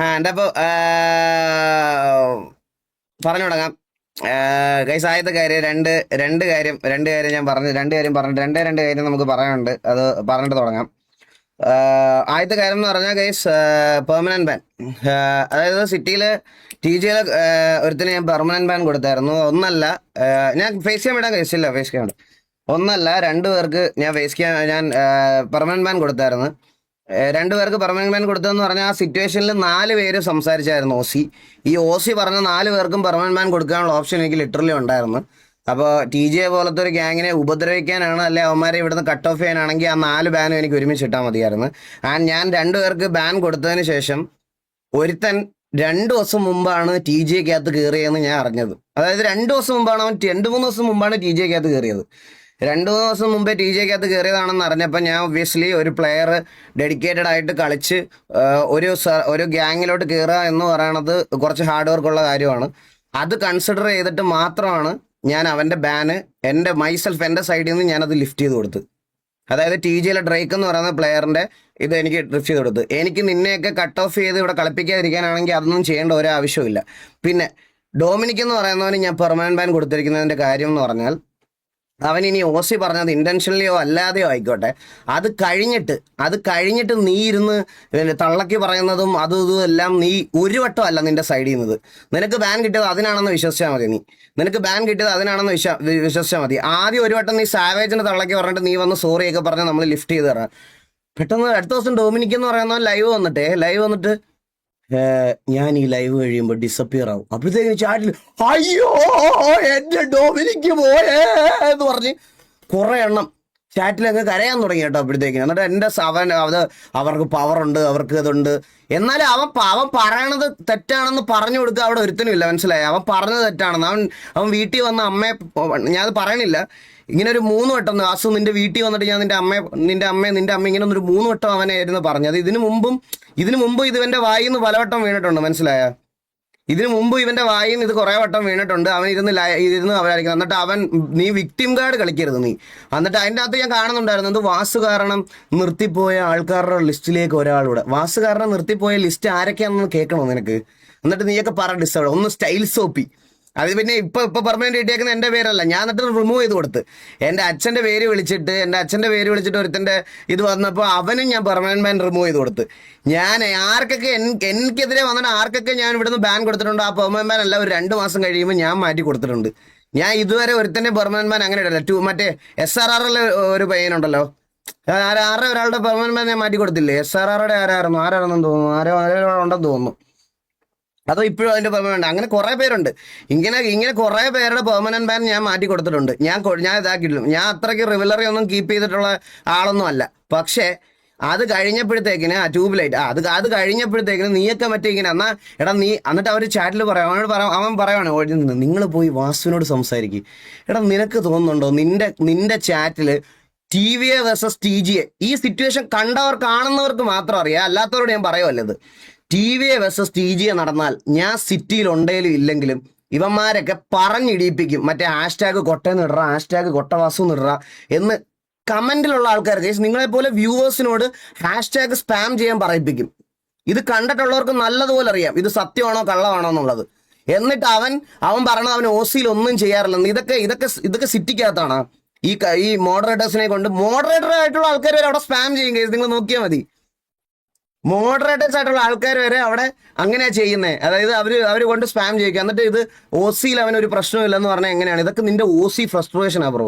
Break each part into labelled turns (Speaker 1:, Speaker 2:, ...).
Speaker 1: എൻ്റെ അപ്പോൾ പറഞ്ഞു തുടങ്ങാം. ഗൈസ്, ആദ്യത്തെ കാര്യം രണ്ട് കാര്യം ഞാൻ പറഞ്ഞു. രണ്ട് കാര്യം നമുക്ക് പറയാനുണ്ട്. അത് പറഞ്ഞിട്ട് തുടങ്ങാം. ആദ്യത്തെ കാര്യം എന്ന് പറഞ്ഞാൽ ഗൈസ്, പെർമനന്റ് ബാൻ. അതായത് സിറ്റിയിൽ TGയിൽ ഒരുത്തിന് ഞാൻ പെർമനന്റ് ബാൻ കൊടുത്തായിരുന്നു. ഒന്നല്ല, ഞാൻ ഫേസ് ചെയ്യാൻ വിടാൻ കഴിച്ചില്ല. ഫേസ് ചെയ്യാൻ ഒന്നല്ല, 2 പേർക്ക് ഞാൻ പെർമനന്റ് ബാൻ കൊടുത്തായിരുന്നു. 2 പേർക്ക് പെർമനന്റ് ബാൻ കൊടുത്തതെന്ന് പറഞ്ഞാൽ ആ സിറ്റുവേഷനിൽ 4 പേര് സംസാരിച്ചായിരുന്നു. ഈ OC പറഞ്ഞ 4 പേർക്കും പെർമനന്റ് ബാൻ കൊടുക്കാനുള്ള ഓപ്ഷൻ എനിക്ക് ലിറ്ററലി ഉണ്ടായിരുന്നു. അപ്പോൾ TJ പോലത്തെ ഒരു ഗ്യാങ്ങിനെ ഉപദ്രവിക്കാനാണ്, അല്ലെ അവന്മാരെ ഇവിടുന്ന് കട്ട് ഓഫ് ചെയ്യാനാണെങ്കിൽ ആ 4 ബാനും എനിക്ക് ഒരുമിച്ച് ഇട്ടാൽ മതിയായിരുന്നു. ഞാൻ 2 പേർക്ക് ബാൻ കൊടുത്തതിന് ശേഷം ഒരുത്തൻ 2 ദിവസം മുമ്പാണ് TJക്കകത്ത് കയറിയെന്ന് ഞാൻ അറിഞ്ഞത്. അതായത് 2 ദിവസം മുമ്പാണ് അവൻ 2-3 ദിവസം മുമ്പാണ് TJക്കകത്ത് കയറിയത്. 2-3 ദിവസം മുമ്പേ TJക്കകത്ത് കയറിയതാണെന്ന് അറിഞ്ഞപ്പോൾ ഞാൻ ഒബ്വിയസ്ലി ഒരു പ്ലെയർ ഡെഡിക്കേറ്റഡ് ആയിട്ട് കളിച്ച് ഒരു ഗ്യാങ്ങിലോട്ട് കയറുക എന്ന് പറയണത് കുറച്ച് ഹാർഡ് വർക്കുള്ള കാര്യമാണ്. അത് കൺസിഡർ ചെയ്തിട്ട് മാത്രമാണ് ഞാൻ അവൻ്റെ ബാന് എൻ്റെ സൈഡിൽ നിന്ന് ഞാനത് ലിഫ്റ്റ് ചെയ്ത് കൊടുത്ത്. അതായത് TJയിലെ ഡ്രേക്ക് എന്ന് പറയുന്ന പ്ലെയറിൻ്റെ ഇത് എനിക്ക് ലിഫ്റ്റ് ചെയ്ത് കൊടുത്ത്. എനിക്ക് നിന്നെയൊക്കെ കട്ട് ഓഫ് ചെയ്ത് ഇവിടെ കളിപ്പിക്കാതിരിക്കാനാണെങ്കിൽ അതൊന്നും ചെയ്യേണ്ട ഒരു ആവശ്യമില്ല. പിന്നെ ഡൊമിനിക് എന്ന് പറയുന്നവന് ഞാൻ പെർമനന്റ് ബാൻ കൊടുത്തിരിക്കുന്നതിൻ്റെ കാര്യം എന്ന് പറഞ്ഞാൽ, അവൻ ഇനി OC പറഞ്ഞത് ഇന്റൻഷനലിയോ അല്ലാതെയോ ആയിക്കോട്ടെ, അത് കഴിഞ്ഞിട്ട് നീ ഇരുന്ന് തള്ളക്കി പറയുന്നതും അതും ഇതും എല്ലാം നീ ഒരു വട്ടമല്ല നിന്റെ സൈഡിൽ നിന്നത്. നിനക്ക് ബാൻ കിട്ടിയത് അതിനാണെന്ന് വിശ്വസിച്ചാൽ മതി. ആദ്യം ഒരു വട്ടം നീ സാവേജിന്റെ തള്ളക്കി പറഞ്ഞിട്ട് നീ വന്ന് സോറിയൊക്കെ പറഞ്ഞ് നമ്മൾ ലിഫ്റ്റ് ചെയ്ത് തരാം. പെട്ടെന്ന് അടുത്ത ദിവസം ഡൊമിനിക് എന്ന് പറയുന്ന ലൈവ് വന്നിട്ട് ഞാൻ ഈ ലൈവ് കഴിയുമ്പോൾ ഡിസപ്പിയർ ആവും. അപ്പോഴത്തേക്കും ചാറ്റിൽ അയ്യോ എന്റെ ഡൊമിനിക്ക് പോയേ എന്ന് പറഞ്ഞ് കുറെ എണ്ണം ചാറ്റിലങ്ങ് കരയാൻ തുടങ്ങി കേട്ടോ. അപ്പോഴത്തേക്കും എന്നിട്ട് എൻ്റെ അവർക്ക് പവറുണ്ട്, അവർക്ക് ഇതുണ്ട്. എന്നാലും അവൻ പറയണത് തെറ്റാണെന്ന് പറഞ്ഞു കൊടുക്കുക അവിടെ ഒരുത്തനും ഇല്ല. മനസ്സിലായി? അവൻ പറഞ്ഞത് തെറ്റാണെന്ന്. അവൻ വീട്ടിൽ വന്ന അമ്മയെ, ഞാനത് പറയണില്ല, ഇങ്ങനെ ഒരു 3 വട്ടം വാസു നിന്റെ വീട്ടിൽ വന്നിട്ട് ഞാൻ നിന്റെ അമ്മ ഇങ്ങനെ ഒരു 3 വട്ടം അവനായിരുന്നു പറഞ്ഞത്. ഇതിനു മുമ്പ് ഇവന്റെ വായിൽ നിന്ന് പലവട്ടം വീണിട്ടുണ്ട്. മനസ്സിലായ? ഇതിനു മുമ്പ് ഇവന്റെ വായിൽ നിന്ന് ഇത് കുറെ വട്ടം വീണിട്ടുണ്ട്. അവൻ ഇരുന്ന് അവരായിരിക്കണം. എന്നിട്ട് നീ വിക്ടിം കാർഡ് കളിക്കരുത് നീ. എന്നിട്ട് അതിൻ്റെ അകത്ത് ഞാൻ കാണുന്നുണ്ടായിരുന്നു, വാസു കാരണം നിർത്തിപ്പോയ ആൾക്കാരുടെ ലിസ്റ്റിലേക്ക് ഒരാളൂടെ. വാസു കാരണം നിർത്തിപ്പോയ ലിസ്റ്റ് ആരൊക്കെയാണെന്ന് കേൾക്കണോ നിനക്ക്? എന്നിട്ട് നീയൊക്കെ പറ ഡിസേർവ് ഒന്ന് സ്റ്റൈൽ സോപ്പി. അത് പിന്നെ ഇപ്പൊ പെർമനന്റ് ഇട്ടേക്കുന്ന എൻ്റെ പേരല്ല. ഞാൻ എന്നിട്ട് റിമൂവ് ചെയ്ത് കൊടുത്ത് എൻ്റെ അച്ഛൻ്റെ പേര് വിളിച്ചിട്ട് ഒരുത്തൻ്റെ ഇത് വന്നപ്പോൾ അവനും ഞാൻ പെർമനന്റ് ബാൻ റിമൂവ് ചെയ്ത് കൊടുത്ത്. ഞാൻ ആർക്കൊക്കെ എനിക്കെതിരെ വന്നിട്ട് ആർക്കൊക്കെ ഞാൻ ഇവിടുന്ന് ബാൻ കൊടുത്തിട്ടുണ്ടോ ആ പെർമനന്റ് ബാൻ അല്ല ഒരു 2 മാസം കഴിയുമ്പോൾ ഞാൻ മാറ്റി കൊടുത്തിട്ടുണ്ട്. ഞാൻ ഇതുവരെ ഒരുത്തൻ്റെ പെർമനന്റ് ബാൻ അങ്ങനെ ഇടല്ല. മറ്റേ SRRL ഒരു പയ്യനുണ്ടല്ലോ, ഒരാളുടെ പെർമനന്റ് ബാൻ ഞാൻ മാറ്റി കൊടുത്തില്ലേ? SRRയുടെ ആരാണെന്ന് തോന്നുന്നു, ആരോ ഉണ്ടെന്ന് തോന്നുന്നു. അതോ ഇപ്പോഴും അതിന്റെ പെർമനന്റ് അങ്ങനെ കുറെ പേരുണ്ട്. ഇങ്ങനെ കുറെ പേരുടെ പെർമനന്റ് ബാൻ ഞാൻ മാറ്റി കൊടുത്തിട്ടുണ്ട്. ഞാൻ ഇതാക്കിയിട്ടില്ല. ഞാൻ അത്രയ്ക്ക് റിവലറി ഒന്നും കീപ്പ് ചെയ്തിട്ടുള്ള ആളൊന്നും അല്ല. പക്ഷേ അത് കഴിഞ്ഞപ്പോഴത്തേക്കിന് അത് കഴിഞ്ഞപ്പോഴത്തേക്കിന് നീയൊക്കെ മറ്റേ ഇങ്ങനെ നീ എന്നിട്ട് അവർ ചാറ്റിൽ അവൻ പറയുവാണ്, നിങ്ങൾ പോയി വാസുവിനോട് സംസാരിക്കും. നിനക്ക് തോന്നുന്നുണ്ടോ നിന്റെ ചാറ്റിൽ TVA വേഴ്സസ് TGA ഈ സിറ്റുവേഷൻ കാണുന്നവർക്ക് മാത്രം അറിയാം, അല്ലാത്തവരോട് ഞാൻ പറയുമല്ലത്. TVA വേഴ്സസ് TGA നടന്നാൽ ഞാൻ സിറ്റിയിൽ ഉണ്ടെങ്കിലും ഇല്ലെങ്കിലും ഇവന്മാരൊക്കെ പറഞ്ഞിടിപ്പിക്കും. മറ്റേ #, #കൊട്ടവാസു നിടറ എന്ന് കമന്റിലുള്ള ആൾക്കാർക്ക്, നിങ്ങളെപ്പോലെ വ്യൂവേഴ്സിനോട് # സ്പാം ചെയ്യാൻ പറയിപ്പിക്കും. ഇത് കണ്ടിട്ടുള്ളവർക്ക് നല്ലതുപോലെ അറിയാം ഇത് സത്യമാണോ കള്ളമാണോ എന്നുള്ളത്. എന്നിട്ട് അവൻ പറഞ്ഞത് അവൻ OCയിൽ ഒന്നും ചെയ്യാറില്ലെന്ന്. ഇതൊക്കെ സിറ്റിക്കകത്താണ്. ഈ മോഡറേറ്റേഴ്സിനെ കൊണ്ട് മോഡറേറ്റർ ആയിട്ടുള്ള ആൾക്കാർ വരെ അവിടെ സ്പാം ചെയ്യും. നിങ്ങൾ നോക്കിയാൽ മതി. മോഡറേറ്റേഴ്സ് ആയിട്ടുള്ള ആൾക്കാർ വരെ അവിടെ അങ്ങനെയാ ചെയ്യുന്നത്. അതായത് അവർ കൊണ്ട് സ്പാം ചെയ്യിക്കുക. എന്നിട്ട് ഇത് OCയിൽ അവനൊരു പ്രശ്നമില്ലെന്ന് പറഞ്ഞാൽ എങ്ങനെയാണ്? ഇതൊക്കെ നിന്റെ OC ഫ്രസ്ട്രേഷനാണ് ബ്രോ.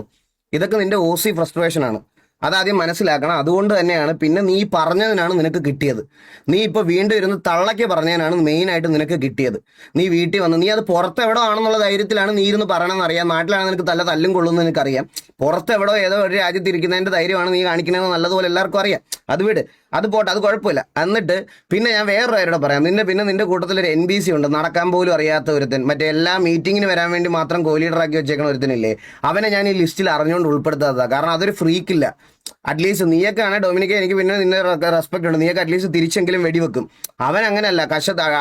Speaker 1: ഇതൊക്കെ നിന്റെ OC ഫ്രസ്ട്രേഷനാണ്. അതാദ്യം മനസ്സിലാക്കണം. അതുകൊണ്ട് തന്നെയാണ് പിന്നെ നീ പറഞ്ഞതിനാണ് നിനക്ക് കിട്ടിയത്. നീ ഇപ്പോൾ വീണ്ടും ഇരുന്ന് തള്ളയ്ക്ക് പറഞ്ഞതിനാണ് മെയിനായിട്ട് നിനക്ക് കിട്ടിയത്. നീ വീട്ടിൽ വന്ന് നീ അത് പുറത്ത് എവിടെ ആണെന്നുള്ള ധൈര്യത്തിലാണ് നീ ഇരുന്ന് പറയണമെന്ന് അറിയാം. നാട്ടിലാണ് നിനക്ക് തല്ലും കൊള്ളുമെന്ന് നിനക്കറിയാം. പുറത്ത് എവിടോ ഏതോ ഒരു രാജ്യത്തിരിക്കുന്നതിൻ്റെ ധൈര്യമാണ് നീ കാണിക്കുന്നതെന്ന് നല്ലതുപോലെ എല്ലാവർക്കും അറിയാം. അത് വിട്, അത് പോട്ടെ, അത് കുഴപ്പമില്ല. എന്നിട്ട് പിന്നെ ഞാൻ വേറൊരു കാര്യോടെ പറയാം. നിന്റെ കൂട്ടത്തിലൊരു NBC ഉണ്ട്, നടക്കാൻ പോലും അറിയാത്ത ഒരുത്തൻ. മറ്റേ എല്ലാ മീറ്റിങ്ങിന് വരാൻ വേണ്ടി മാത്രം കോലീഡറാക്കി വെച്ചേക്കണ ഒരുത്തനില്ലേ, അവനെ ഞാൻ ഈ ലിസ്റ്റിൽ അറിഞ്ഞുകൊണ്ട് ഉൾപ്പെടുത്താത്തതാണ്. കാരണം അതൊരു ഫ്രീക്കില്ല. അറ്റ്ലീസ്റ്റ് നീയൊക്കെയാണ് ഡൊമിനിക്ക, എനിക്ക് പിന്നെ നിന്നെ റെസ്പെക്ട് ഉണ്ട്, നീയൊക്കെ അറ്റ്ലീസ്റ്റ് തിരിച്ചെങ്കിലും വെടിവെക്കും. അവൻ അങ്ങനെയല്ല,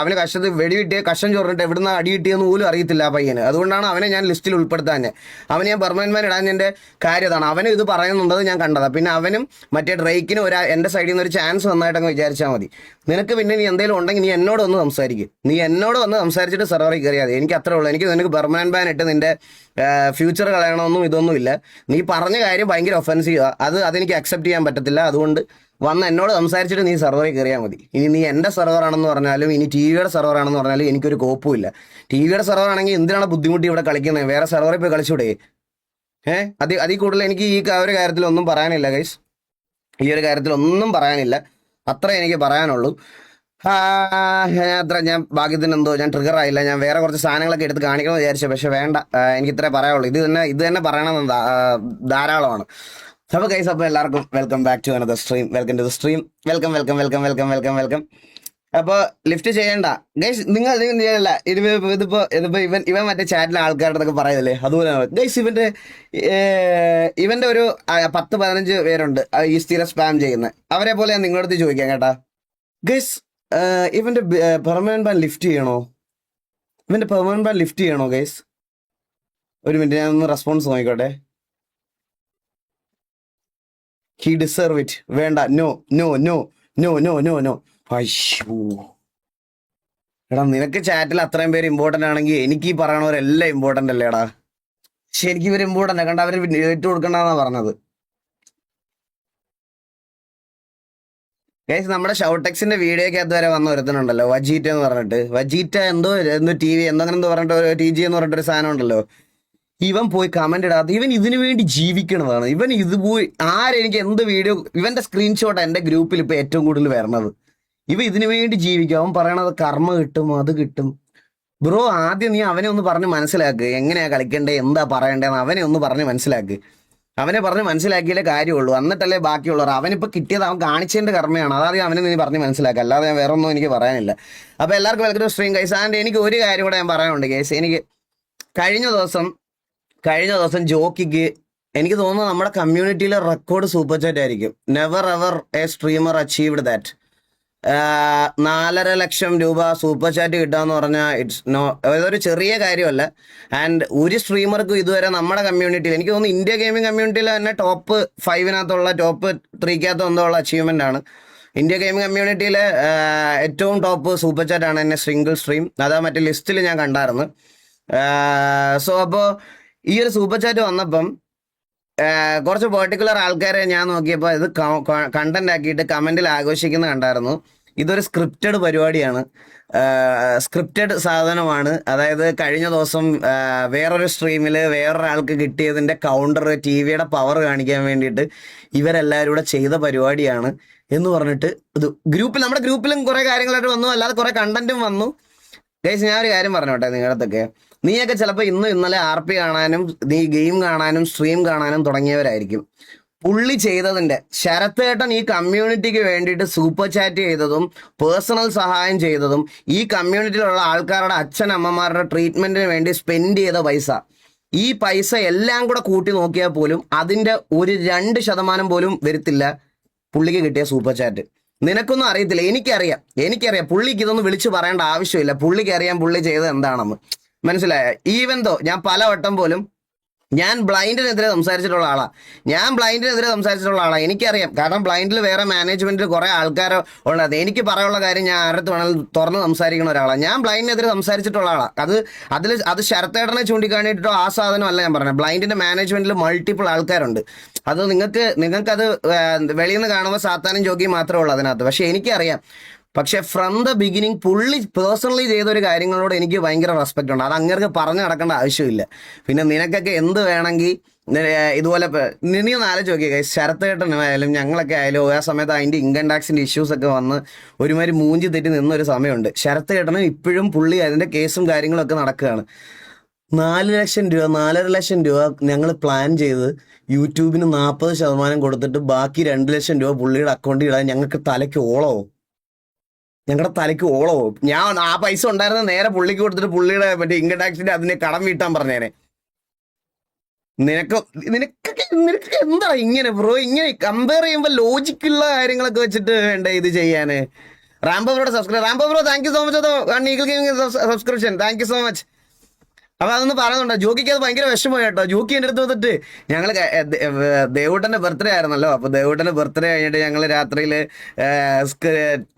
Speaker 1: അവന് കഷത്ത് വെടിവിട്ട് കഷം ചോറിട്ട് എവിടുന്ന് അടി കിട്ടിയെന്ന് പോലും അറിയത്തില്ല ആ പയ്യന്. അതുകൊണ്ടാണ് അവനെ ഞാൻ ലിസ്റ്റിൽ ഉൾപ്പെടുത്താൻ. അവന് ഞാൻ പെർമനന്റ് ബാൻ ഇടാൻ എൻ്റെ കാര്യം അതാണ്. അവനും ഇത് പറയുന്നുണ്ടത് ഞാൻ കണ്ടതാണ്. പിന്നെ അവനും മറ്റേ ഡ്രേക്കിനും എൻ്റെ സൈഡിൽ നിന്ന് ഒരു ചാൻസ് വന്നായിട്ടങ്ങ് വിചാരിച്ചാൽ മതി. നിനക്ക് പിന്നെ നീ എന്തെങ്കിലും ഉണ്ടെങ്കിൽ നീ എന്നോട് വന്ന് സംസാരിക്കും. നീ എന്നോട് വന്ന് സംസാരിച്ചിട്ട് സെർവറിൽ കയറിയാൽ മതി. എനിക്ക് അത്രേ ഉള്ളൂ. എനിക്ക് നിനക്ക് പെർമനന്റ് ബാൻ ഇട്ട് നിന്റെ ഫ്യൂച്ചർ കളയണമെന്നും ഇതൊന്നുമില്ല. നീ പറഞ്ഞ കാര്യം ഭയങ്കര ഒഫൻസീവാണ്. അതെനിക്ക് അക്സെപ്റ്റ് ചെയ്യാൻ പറ്റത്തില്ല. അതുകൊണ്ട് വന്ന് എന്നോട് സംസാരിച്ചിട്ട് നീ സെർവറിൽ കയറിയാൽ മതി. ഇനി നീ എൻ്റെ സെർവർ ആണെന്ന് പറഞ്ഞാലും ഇനി ടി വിയുടെ സെർവർ ആണെന്ന് പറഞ്ഞാലും എനിക്കൊരു കോപ്പുമില്ല. ടി വിയുടെ സെർവർ ആണെങ്കിൽ എന്തിനാണ് ബുദ്ധിമുട്ടി ഇവിടെ കളിക്കുന്നത്? വേറെ സെർവറിൽ പോയി കളിച്ചൂടെ? അതിൽ കൂടുതൽ എനിക്ക് ഈ ഒരു കാര്യത്തിലൊന്നും പറയാനില്ല ഗൈസ്. ഈ ഒരു കാര്യത്തിലൊന്നും പറയാനില്ല. അത്ര എനിക്ക് പറയാനുള്ളൂ. ഞാൻ ഭാഗ്യത്തിന് എന്തോ ഞാൻ ട്രിഗർ ആയില്ല. ഞാൻ വേറെ കുറച്ച് സാധനങ്ങളൊക്കെ എടുത്ത് കാണിക്കണമെന്ന് വിചാരിച്ചു, പക്ഷെ വേണ്ട. എനിക്ക് ഇത്രേ പറയാനുള്ളൂ. ഇത് തന്നെ പറയണമെന്ന് ധാരാളമാണ്. അപ്പോൾ ഗൈസ്, അപ്പോൾ എല്ലാവർക്കും welcome back to another stream. Welcome to the stream. Welcome. അപ്പോൾ ലിഫ്റ്റ് ചെയ്യണ്ട ഗൈസ്. നിങ്ങൾ ചെയ്യല്ല. ഇതിപ്പോ ഇവൻ മറ്റേ ചാറ്റിലെ ആൾക്കാരുടെ ഒക്കെ പറയുന്നില്ലേ, അതുപോലെ ഗൈസ്. ഇവന്റെ ഒരു 10-15 പേരുണ്ട് ഈ സ്ഥിരം സ്പാം ചെയ്യുന്നത്. അവരെ പോലെ ഞാൻ നിങ്ങളുടെ അടുത്ത് ചോദിക്കാം കേട്ടാ ഗൈസ്. ഇവന്റെ പെർമനന്റ് ബാൻ ലിഫ്റ്റ് ചെയ്യണോ? ഗൈസ് ഒരു മിനിറ്റ്, ഞാൻ ഒന്ന് റെസ്പോൺസ് നോക്കിക്കോട്ടെ. He deserve it. വേണ്ട. നോ. അയ്യോ എടാ, നിനക്ക് ചാറ്റിൽ അത്രയും പേര് ഇമ്പോർട്ടന്റ് ആണെങ്കിൽ എനിക്ക് ഈ പറയണവരെല്ലാം ഇമ്പോർട്ടന്റ് അല്ലേടാ? പക്ഷെ എനിക്ക് ഇവർ ഇമ്പോർട്ടന്റ് കണ്ട അവര് ഇട്ട് കൊടുക്കണ്ടെന്നാ പറഞ്ഞത്. ഗൈസ്, നമ്മുടെ ഷൗടെക്സിന്റെ വീഡിയോക്കകത്ത് വരെ വന്ന ഒരുത്തനുണ്ടല്ലോ, വജീറ്റ എന്ന് പറഞ്ഞിട്ട്. വജീറ്റ എന്തോ ടി വി എന്തോ പറഞ്ഞിട്ട് ടി ജി എന്ന് പറഞ്ഞിട്ടൊരു സാധനം ഉണ്ടല്ലോ. ഇവൻ പോയി കമന്റ് ഇടാതെ ഇവൻ ഇതിനു വേണ്ടി ജീവിക്കണതാണ്. ഇവൻ ഇത് പോയി ആരെനിക്ക് എന്ത് വീഡിയോ, ഇവന്റെ സ്ക്രീൻഷോട്ട് എന്റെ ഗ്രൂപ്പിൽ ഇപ്പൊ ഏറ്റവും കൂടുതൽ വരണത്. ഇതിനു വേണ്ടി ജീവിക്കും. അവൻ പറയണത് കർമ്മ കിട്ടും, അത് കിട്ടും. ബ്രോ, ആദ്യം നീ അവനെ ഒന്ന് പറഞ്ഞ് മനസ്സിലാക്ക്. എങ്ങനെയാ കളിക്കണ്ടേ, എന്താ പറയണ്ടേന്ന് അവനെ ഒന്ന് പറഞ്ഞ് മനസ്സിലാക്ക്. അവനെ പറഞ്ഞ് മനസ്സിലാക്കിയാലേ കാര്യമുള്ളൂ. എന്നിട്ടല്ലേ ബാക്കിയുള്ളവർ. അവനിപ്പോൾ കിട്ടിയത് അവൻ കാണിച്ചതിന്റെ കർമ്മയാണ്. അതാദ്യം അവനെ നീ പറഞ്ഞ് മനസ്സിലാക്കുക. അല്ലാതെ ഞാൻ വേറെ ഒന്നും എനിക്ക് പറയാനില്ല. അപ്പോൾ എല്ലാവർക്കും welcome to stream guys. And എനിക്ക് ഒരു കാര്യം കൂടെ ഞാൻ പറയാനുണ്ട് ഗൈസ്. എനിക്ക് കഴിഞ്ഞ ദിവസം ജോക്കിക്ക് എനിക്ക് തോന്നുന്നു നമ്മുടെ കമ്മ്യൂണിറ്റിയിലെ റെക്കോർഡ് സൂപ്പർ ചാറ്റ് ആയിരിക്കും. Never ever A streamer achieved that. 4.5 ലക്ഷം രൂപ സൂപ്പർ ചാറ്റ് കിട്ടാന്ന് പറഞ്ഞാൽ അതൊരു ചെറിയ കാര്യമല്ല. ആൻഡ് ഒരു സ്ട്രീമർക്കും ഇതുവരെ നമ്മുടെ കമ്മ്യൂണിറ്റിയിൽ, എനിക്ക് തോന്നുന്നു ഇന്ത്യ ഗെയിമിംഗ് കമ്മ്യൂണിറ്റിയിൽ തന്നെ ടോപ്പ് 5 ടോപ്പ് 3 എന്തോ ഉള്ള അച്ചീവ്മെന്റ് ആണ്. ഇന്ത്യ ഗെയിമിംഗ് കമ്മ്യൂണിറ്റിയിലെ ഏറ്റവും ടോപ്പ് സൂപ്പർ ചാറ്റ് ആണ് എന്നെ സിംഗിൾ സ്ട്രീം. അതാ മറ്റേ ലിസ്റ്റിൽ ഞാൻ കണ്ടായിരുന്നു. സോ അപ്പോൾ ഈ ഒരു സൂപ്പർ ചാറ്റ് വന്നപ്പം കുറച്ച് പെർട്ടിക്കുലർ ആൾക്കാരെ ഞാൻ നോക്കിയപ്പോൾ ഇത് കണ്ടന്റ് ആക്കിയിട്ട് കമന്റിൽ ആഘോഷിക്കുന്ന കണ്ടായിരുന്നു. ഇതൊരു സ്ക്രിപ്റ്റഡ് പരിപാടിയാണ്, സ്ക്രിപ്റ്റഡ് സാധനമാണ്. അതായത് കഴിഞ്ഞ ദിവസം വേറൊരു സ്ട്രീമിൽ വേറൊരാൾക്ക് കിട്ടിയതിൻ്റെ കൗണ്ടർ, ടി വിയുടെ പവർ കാണിക്കാൻ വേണ്ടിയിട്ട് ഇവരെല്ലാവരും കൂടെ ചെയ്ത പരിപാടിയാണ് എന്ന് പറഞ്ഞിട്ട് ഇത് നമ്മുടെ ഗ്രൂപ്പിലും കുറേ കാര്യങ്ങളായിട്ട് വന്നു, അല്ലാതെ കുറേ കണ്ടന്റും വന്നു. ഗൈസ്, ഞാൻ ഒരു കാര്യം പറഞ്ഞോട്ടെ നിങ്ങളടുത്തൊക്കെ. നീയൊക്കെ ചിലപ്പോൾ ഇന്നലെ RP കാണാനും നീ ഗെയിം കാണാനും സ്ട്രീം കാണാനും തുടങ്ങിയവരായിരിക്കും. പുള്ളി ചെയ്തതിൻ്റെ ശരത്തേട്ടൻ ഈ കമ്മ്യൂണിറ്റിക്ക് വേണ്ടിയിട്ട് സൂപ്പർ ചാറ്റ് ചെയ്തതും പേഴ്സണൽ സഹായം ചെയ്തതും ഈ കമ്മ്യൂണിറ്റിയിലുള്ള ആൾക്കാരുടെ അച്ഛനമ്മമാരുടെ ട്രീറ്റ്മെന്റിന് വേണ്ടി സ്പെൻഡ് ചെയ്ത പൈസ, ഈ പൈസ എല്ലാം കൂടെ കൂട്ടി നോക്കിയാൽ പോലും അതിൻ്റെ ഒരു 2% പോലും വരത്തില്ല പുള്ളിക്ക് കിട്ടിയ സൂപ്പർ ചാറ്റ്. നിനക്കൊന്നും അറിയത്തില്ല, എനിക്കറിയാം. പുള്ളിക്ക് ഇതൊന്നും വിളിച്ചു പറയേണ്ട ആവശ്യമില്ല. പുള്ളിക്ക് അറിയാം പുള്ളി ചെയ്തത് എന്താണെന്ന്. മനസ്സിലായ? ഈവൻ ദോ ഞാൻ പലവട്ടം പോലും ഞാൻ ബ്ലൈൻഡിനെതിരെ സംസാരിച്ചിട്ടുള്ള ആളാണ്. എനിക്കറിയാം. കാരണം ബ്ലൈൻഡിൽ വേറെ മാനേജ്മെന്റിൽ കുറെ ആൾക്കാർ ഉള്ളത്. എനിക്ക് പറയാനുള്ള കാര്യം ഞാൻ ആരുടെ വേണമെങ്കിലും തുറന്ന് സംസാരിക്കുന്ന ഒരാളാണ്. ഞാൻ ബ്ലൈൻഡിനെതിരെ സംസാരിച്ചിട്ടുള്ള ആളാണ്. അത് ശരത്തേട്ടനെ ചൂണ്ടിക്കാണിയിട്ടോ ആ സാധനമല്ല ഞാൻ പറഞ്ഞത്. ബ്ലൈൻഡിന്റെ മാനേജ്മെന്റിൽ മൾട്ടിപ്പിൾ ആൾക്കാരുണ്ട്. അത് നിങ്ങൾക്കത് വെളിയിൽ നിന്ന് കാണുമ്പോൾ സാത്താനും ജോഗിയും മാത്രമേ ഉള്ളൂ അതിനകത്ത്. പക്ഷെ എനിക്കറിയാം. പക്ഷെ ഫ്രം ദ ബിഗിനിങ് പുള്ളി പേഴ്സണലി ചെയ്തൊരു കാര്യങ്ങളോട് എനിക്ക് ഭയങ്കര റെസ്പെക്ട് ഉണ്ട്. അത് അങ്ങേർക്ക് പറഞ്ഞു നടക്കേണ്ട ആവശ്യമില്ല. പിന്നെ നിനക്കൊക്കെ എന്ത് വേണമെങ്കിൽ ഇതുപോലെ നീ ഒന്ന് ആലോചിച്ച് നോക്കിയ ശരത്തേട്ടനായാലും ഞങ്ങളൊക്കെ ആയാലും ആ സമയത്ത് അതിൻ്റെ ഇൻകം ടാക്സിൻ്റെ ഇഷ്യൂസ് ഒക്കെ വന്ന് ഒരുമാതിരി മൂഞ്ചി തെറ്റി നിന്നൊരു സമയമുണ്ട്. ശരത്തേട്ടനും ഇപ്പോഴും പുള്ളി അതിൻ്റെ കേസും കാര്യങ്ങളൊക്കെ നടക്കുകയാണ്. 4 ലക്ഷം രൂപ 4.5 ലക്ഷം രൂപ ഞങ്ങൾ പ്ലാൻ ചെയ്ത് യൂട്യൂബിന് 40% കൊടുത്തിട്ട് ബാക്കി 2 ലക്ഷം രൂപ പുള്ളിയുടെ അക്കൗണ്ടിൽ ഇടാൻ ഞങ്ങളുടെ തലയ്ക്ക് ഓളവും. ഞാൻ ആ പൈസ ഉണ്ടായിരുന്ന നേരെ പുള്ളിക്ക് കൊടുത്തിട്ട് പുള്ളിയുടെ മറ്റേ ഇൻകം ടാക്സിന്റെ അതിനെ കടം വീട്ടാൻ പറഞ്ഞേനെ. നിനക്ക് നിനക്കൊക്കെ എന്താ ഇങ്ങനെ ബ്രോ, ഇങ്ങനെ കമ്പയർ ചെയ്യുമ്പോ ലോജിക്കുള്ള കാര്യങ്ങളൊക്കെ വെച്ചിട്ട് വേണ്ട ഇത് ചെയ്യാന്. റാംബോ ബ്രോയുടെ subscribe, Rambo bro thank you so much. Eagle gaming subscription, thank you so much. അപ്പൊ അതൊന്ന് പറയുന്നുണ്ടോ, ജോക്കിക്ക് അത് ഭയങ്കര വിഷമമായി കേട്ടോ. ജോക്കി എൻ്റെ അടുത്ത് വന്നിട്ട് ഞങ്ങൾ ദേവൂട്ടന്റെ ബർത്ത്ഡേ ആയിരുന്നല്ലോ, അപ്പൊ ദേവൂട്ടന്റെ ബർത്ത്ഡേ കഴിഞ്ഞിട്ട് ഞങ്ങൾ രാത്രിയിൽ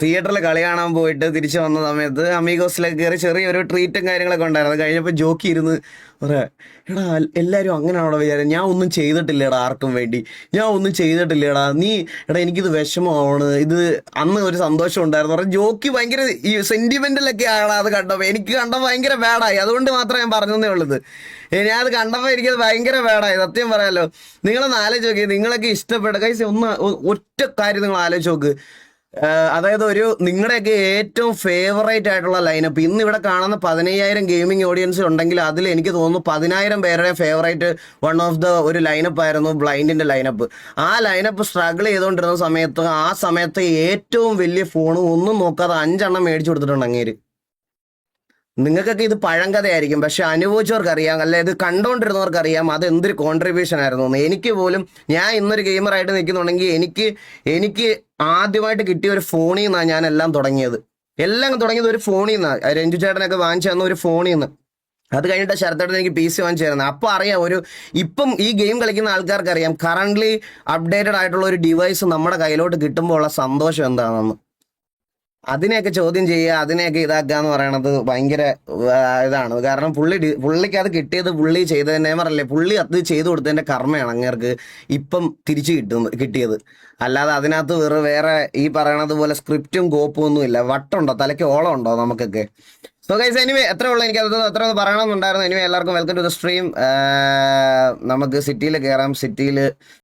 Speaker 1: തിയേറ്ററിൽ കളി കാണാൻ പോയിട്ട് തിരിച്ചു വന്ന സമയത്ത് അമീഗോസിലേക്ക് കയറി ചെറിയൊരു ട്രീറ്റും കാര്യങ്ങളൊക്കെ ഉണ്ടായിരുന്നു. അത് കഴിഞ്ഞപ്പോൾ ജോക്കി ഇരുന്ന് പറയാ, എടാ എല്ലാവരും അങ്ങനെയാണോ വിചാരം, ഞാൻ ഒന്നും ചെയ്തിട്ടില്ലടാ ആർക്കും വേണ്ടി, ഞാൻ ഒന്നും ചെയ്തിട്ടില്ലടാ നീ, എടാ എനിക്കിത് വിഷമമാണ്, ഇത് അന്ന് ഒരു സന്തോഷം ഉണ്ടായിരുന്നു പറഞ്ഞ ജോക്കി ഭയങ്കര ഈ സെന്റിമെന്റലൊക്കെ ആണ്. അത് കണ്ടപ്പോൾ എനിക്ക് കണ്ടപ്പോൾ ഭയങ്കര ബാഡായി, അതുകൊണ്ട് മാത്രമേ ഞാൻ പറഞ്ഞതേ ഉള്ളത്. ഞാൻ അത് കണ്ടപ്പോൾ എനിക്കത് ഭയങ്കര ബാഡായി, സത്യം പറയാലോ. നിങ്ങളൊന്ന് ആലോചിച്ച് നോക്കി, നിങ്ങളൊക്കെ ഇഷ്ടപ്പെട്ട കൈസ് ഒറ്റ കാര്യം നിങ്ങൾ ആലോചിച്ച് നോക്ക്. അതായത് നിങ്ങളുടെയൊക്കെ ഏറ്റവും ഫേവറേറ്റ് ആയിട്ടുള്ള ലൈനപ്പ് ഇന്ന് ഇവിടെ കാണുന്ന 15,000 ഗെയിമിംഗ് ഓഡിയൻസ് ഉണ്ടെങ്കിൽ അതിൽ എനിക്ക് തോന്നുന്നു 10,000 പേരുടെ ഫേവറേറ്റ് വൺ ഓഫ് ദ ഒരു ലൈനപ്പ് ആയിരുന്നു ബ്ലൈൻഡിന്റെ ലൈനപ്പ്. ആ ലൈനപ്പ് സ്ട്രഗിൾ ചെയ്തുകൊണ്ടിരുന്ന സമയത്ത് ആ സമയത്ത് ഏറ്റവും വലിയ ഫോൺ ഒന്നും നോക്കാതെ 5 എണ്ണം മേടിച്ചു കൊടുത്തിട്ടുണ്ട് അങ്ങേര്. നിങ്ങൾക്കൊക്കെ ഇത് പഴങ്കഥയായിരിക്കും, പക്ഷെ അനുഭവിച്ചവർക്ക് അറിയാം, അല്ലെ ഇത് കണ്ടോണ്ടിരുന്നവർക്ക് അറിയാം അത് എന്തൊരു കോൺട്രിബ്യൂഷൻ ആയിരുന്നു. എനിക്ക് പോലും, ഞാൻ ഇന്നൊരു ഗെയിമറായിട്ട് നിൽക്കുന്നുണ്ടെങ്കിൽ എനിക്ക് ആദ്യമായിട്ട് കിട്ടിയ ഒരു ഫോണിൽ നിന്നാണ് ഞാൻ എല്ലാം തുടങ്ങിയത് ഒരു ഫോണിൽ നിന്നാണ്. രഞ്ജു ചേട്ടനൊക്കെ വാങ്ങിച്ചു തന്ന ഒരു ഫോണിൽ നിന്ന്. അത് കഴിഞ്ഞിട്ട് ശരത്തേട്ടൻ എനിക്ക് PC വാങ്ങിച്ചു തരുന്നത്. അപ്പോൾ അറിയാം ഇപ്പം ഈ ഗെയിം കളിക്കുന്ന ആൾക്കാർക്ക് അറിയാം കറണ്ട്ലി അപ്ഡേറ്റഡ് ആയിട്ടുള്ള ഒരു ഡിവൈസ് നമ്മുടെ കയ്യിലോട്ട് കിട്ടുമ്പോൾ ഉള്ള സന്തോഷം എന്താണെന്ന്. അതിനെയൊക്കെ ചോദ്യം ചെയ്യുക, അതിനെയൊക്കെ ഇതാക്കുക എന്ന് പറയണത് ഭയങ്കര ഇതാണ്. കാരണം പുള്ളിക്ക് അത് കിട്ടിയത് പുള്ളി ചെയ്തതിനെ പറയല്ലേ, പുള്ളി അത് ചെയ്തു കൊടുത്തതിന്റെ കർമ്മയാണ് അങ്ങേർക്ക് ഇപ്പം തിരിച്ചു കിട്ടിയത്. അല്ലാതെ അതിനകത്ത് വേറെ ഈ പറയണത് പോലെ സ്ക്രിപ്റ്റും കോപ്പും ഒന്നും ഇല്ല. വട്ടുണ്ടോ, തലയ്ക്ക് ഓളം ഉണ്ടോ നമുക്കൊക്കെ? സോ ഗൈസ്, എനിവേ എത്ര ഉള്ളൂ, എനിക്ക് അത്ര ഒന്ന് പറയണമെന്നുണ്ടായിരുന്നു. എനിവേ എല്ലാവർക്കും വെൽക്കം ടു ദ സ്ട്രീം. നമുക്ക് സിറ്റിയിൽ കയറാം. സിറ്റിയിൽ